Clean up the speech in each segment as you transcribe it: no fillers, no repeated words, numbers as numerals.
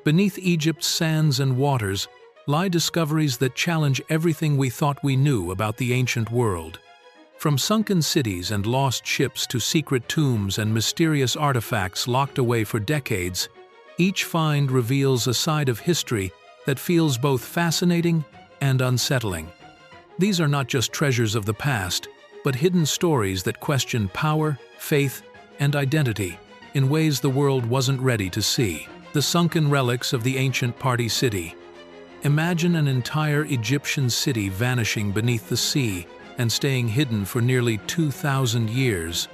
Beneath Egypt's sands and waters lie discoveries that challenge everything we thought we knew about the ancient world. From sunken cities and lost ships to secret tombs and mysterious artifacts locked away for decades, each find reveals a side of history that feels both fascinating and unsettling. These are not just treasures of the past, but hidden stories that question power, faith, and identity in ways the world wasn't ready to see. The sunken relics of the ancient party city. Imagine an entire Egyptian city vanishing beneath the sea and staying hidden for nearly 2,000 years.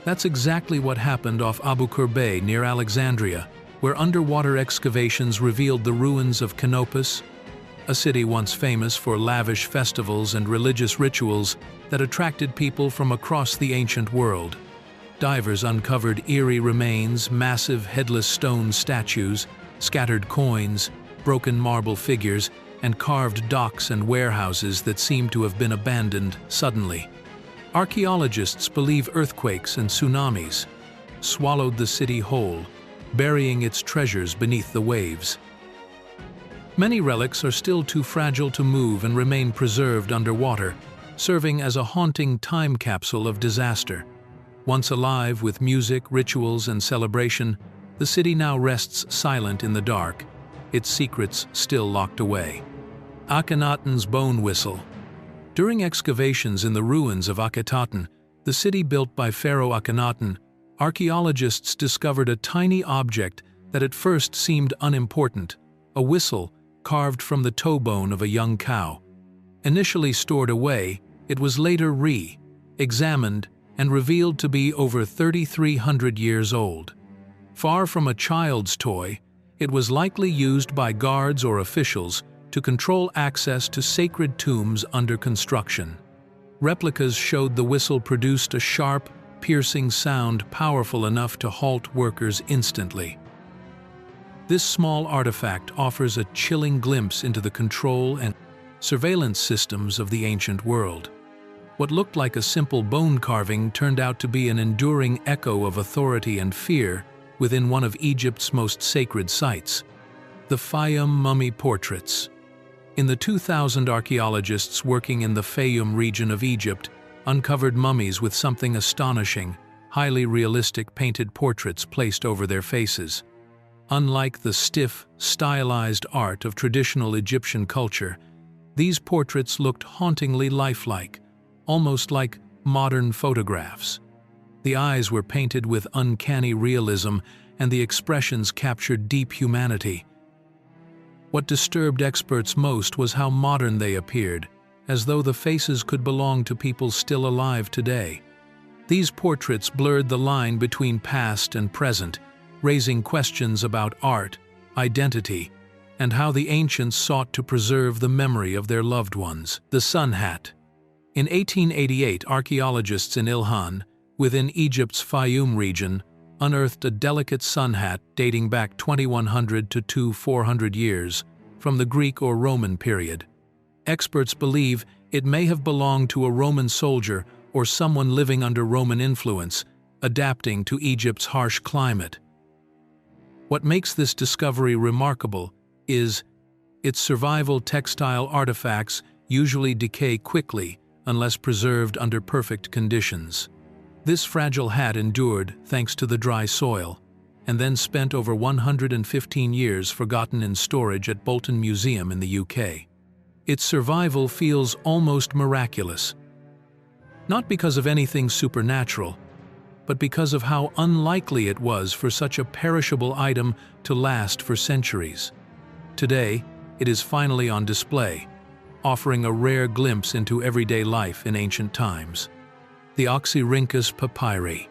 That's exactly what happened off Abu Qir near Alexandria, where underwater excavations revealed the ruins of Canopus, a city once famous for lavish festivals and religious rituals that attracted people from across the ancient world. Divers uncovered eerie remains, massive headless stone statues, scattered coins, broken marble figures, and carved docks and warehouses that seemed to have been abandoned suddenly. Archaeologists believe earthquakes and tsunamis swallowed the city whole, burying its treasures beneath the waves. Many relics are still too fragile to move and remain preserved underwater, serving as a haunting time capsule of disaster. Once alive with music, rituals, and celebration, the city now rests silent in the dark, its secrets still locked away. Akhenaten's bone whistle. During excavations in the ruins of Akhetaten, the city built by Pharaoh Akhenaten, archaeologists discovered a tiny object that at first seemed unimportant, a whistle carved from the toe bone of a young cow. Initially stored away, it was later re-examined and revealed to be over 3,300 years old. Far from a child's toy, it was likely used by guards or officials to control access to sacred tombs under construction. Replicas showed the whistle produced a sharp, piercing sound powerful enough to halt workers instantly. This small artifact offers a chilling glimpse into the control and surveillance systems of the ancient world. What looked like a simple bone carving turned out to be an enduring echo of authority and fear within one of Egypt's most sacred sites, the Fayum mummy portraits. In the 2,000 archaeologists working in the Fayum region of Egypt uncovered mummies with something astonishing, highly realistic painted portraits placed over their faces. Unlike the stiff, stylized art of traditional Egyptian culture, these portraits looked hauntingly lifelike, almost like modern photographs. The eyes were painted with uncanny realism, and the expressions captured deep humanity. What disturbed experts most was how modern they appeared, as though the faces could belong to people still alive today. These portraits blurred the line between past and present, raising questions about art, identity, and how the ancients sought to preserve the memory of their loved ones. The sun hat. In 1888, archaeologists in Ilhan, within Egypt's Fayum region, unearthed a delicate sun hat dating back 2,100 to 2,400 years from the Greek or Roman period. Experts believe it may have belonged to a Roman soldier or someone living under Roman influence, adapting to Egypt's harsh climate. What makes this discovery remarkable is its survival. Textile artifacts usually decay quickly unless preserved under perfect conditions. This fragile hat endured thanks to the dry soil, and then spent over 115 years forgotten in storage at Bolton Museum in the UK. Its survival feels almost miraculous. Not because of anything supernatural, but because of how unlikely it was for such a perishable item to last for centuries. Today, it is finally on display, offering a rare glimpse into everyday life in ancient times. The Oxyrhynchus papyri.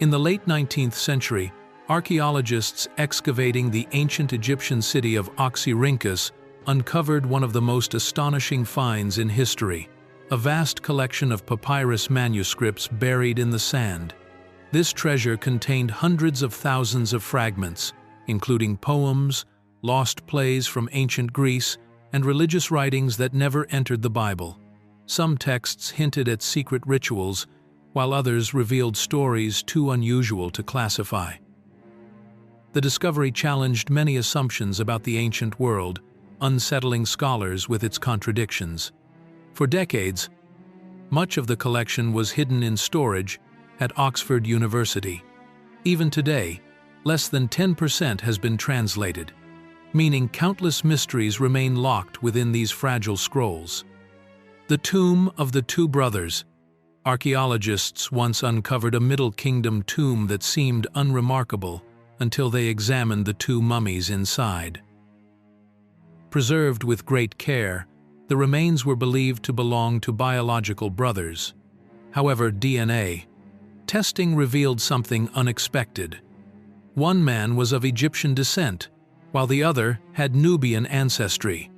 In the late 19th century, archaeologists excavating the ancient Egyptian city of Oxyrhynchus uncovered one of the most astonishing finds in history, a vast collection of papyrus manuscripts buried in the sand. This treasure contained hundreds of thousands of fragments, including poems, lost plays from ancient Greece, and religious writings that never entered the Bible. Some texts hinted at secret rituals, while others revealed stories too unusual to classify. The discovery challenged many assumptions about the ancient world, unsettling scholars with its contradictions. For decades, much of the collection was hidden in storage at Oxford University. Even today, less than 10% has been translated, meaning countless mysteries remain locked within these fragile scrolls. The tomb of the two brothers. Archaeologists once uncovered a Middle Kingdom tomb that seemed unremarkable until they examined the two mummies inside. Preserved with great care, the remains were believed to belong to biological brothers. However, DNA testing revealed something unexpected. One man was of Egyptian descent, while the other had Nubian ancestry.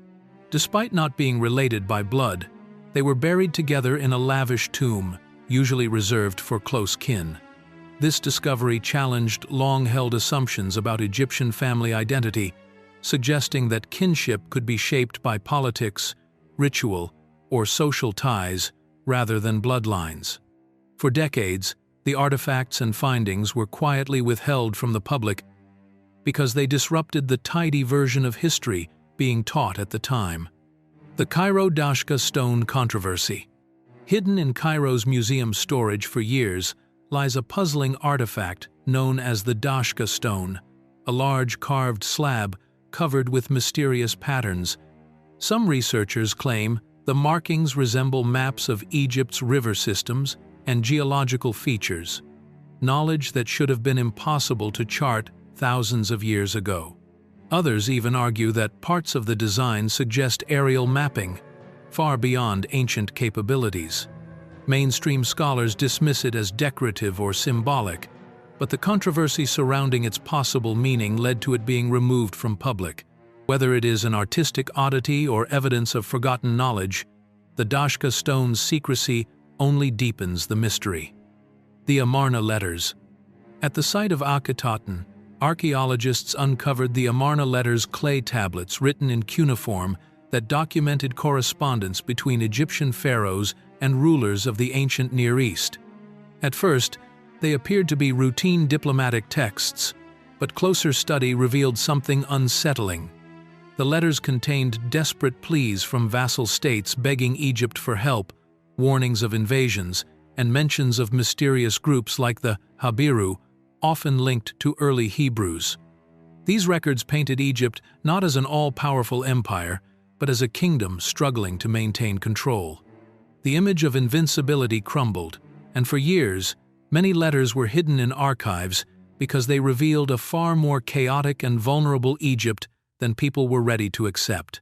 Despite not being related by blood, they were buried together in a lavish tomb, usually reserved for close kin. This discovery challenged long-held assumptions about Egyptian family identity, suggesting that kinship could be shaped by politics, ritual, or social ties rather than bloodlines. For decades, the artifacts and findings were quietly withheld from the public because they disrupted the tidy version of history being taught at the time. The Cairo Dashka stone controversy. Hidden in Cairo's museum storage for years lies a puzzling artifact known as the Dashka stone, a large carved slab covered with mysterious patterns. Some researchers claim the markings resemble maps of Egypt's river systems and geological features, knowledge that should have been impossible to chart thousands of years ago. Others even argue that parts of the design suggest aerial mapping, far beyond ancient capabilities. Mainstream scholars dismiss it as decorative or symbolic, but the controversy surrounding its possible meaning led to it being removed from public. Whether it is an artistic oddity or evidence of forgotten knowledge, the Dashka stone's secrecy only deepens the mystery. The Amarna letters. At the site of Akhetaten, archaeologists uncovered the Amarna letters clay tablets written in cuneiform that documented correspondence between Egyptian pharaohs and rulers of the ancient Near East. At first, they appeared to be routine diplomatic texts, but closer study revealed something unsettling. The letters contained desperate pleas from vassal states begging Egypt for help, warnings of invasions, and mentions of mysterious groups like the Habiru, often linked to early Hebrews. These records painted Egypt not as an all-powerful empire, but as a kingdom struggling to maintain control. The image of invincibility crumbled, and for years, many letters were hidden in archives because they revealed a far more chaotic and vulnerable Egypt than people were ready to accept.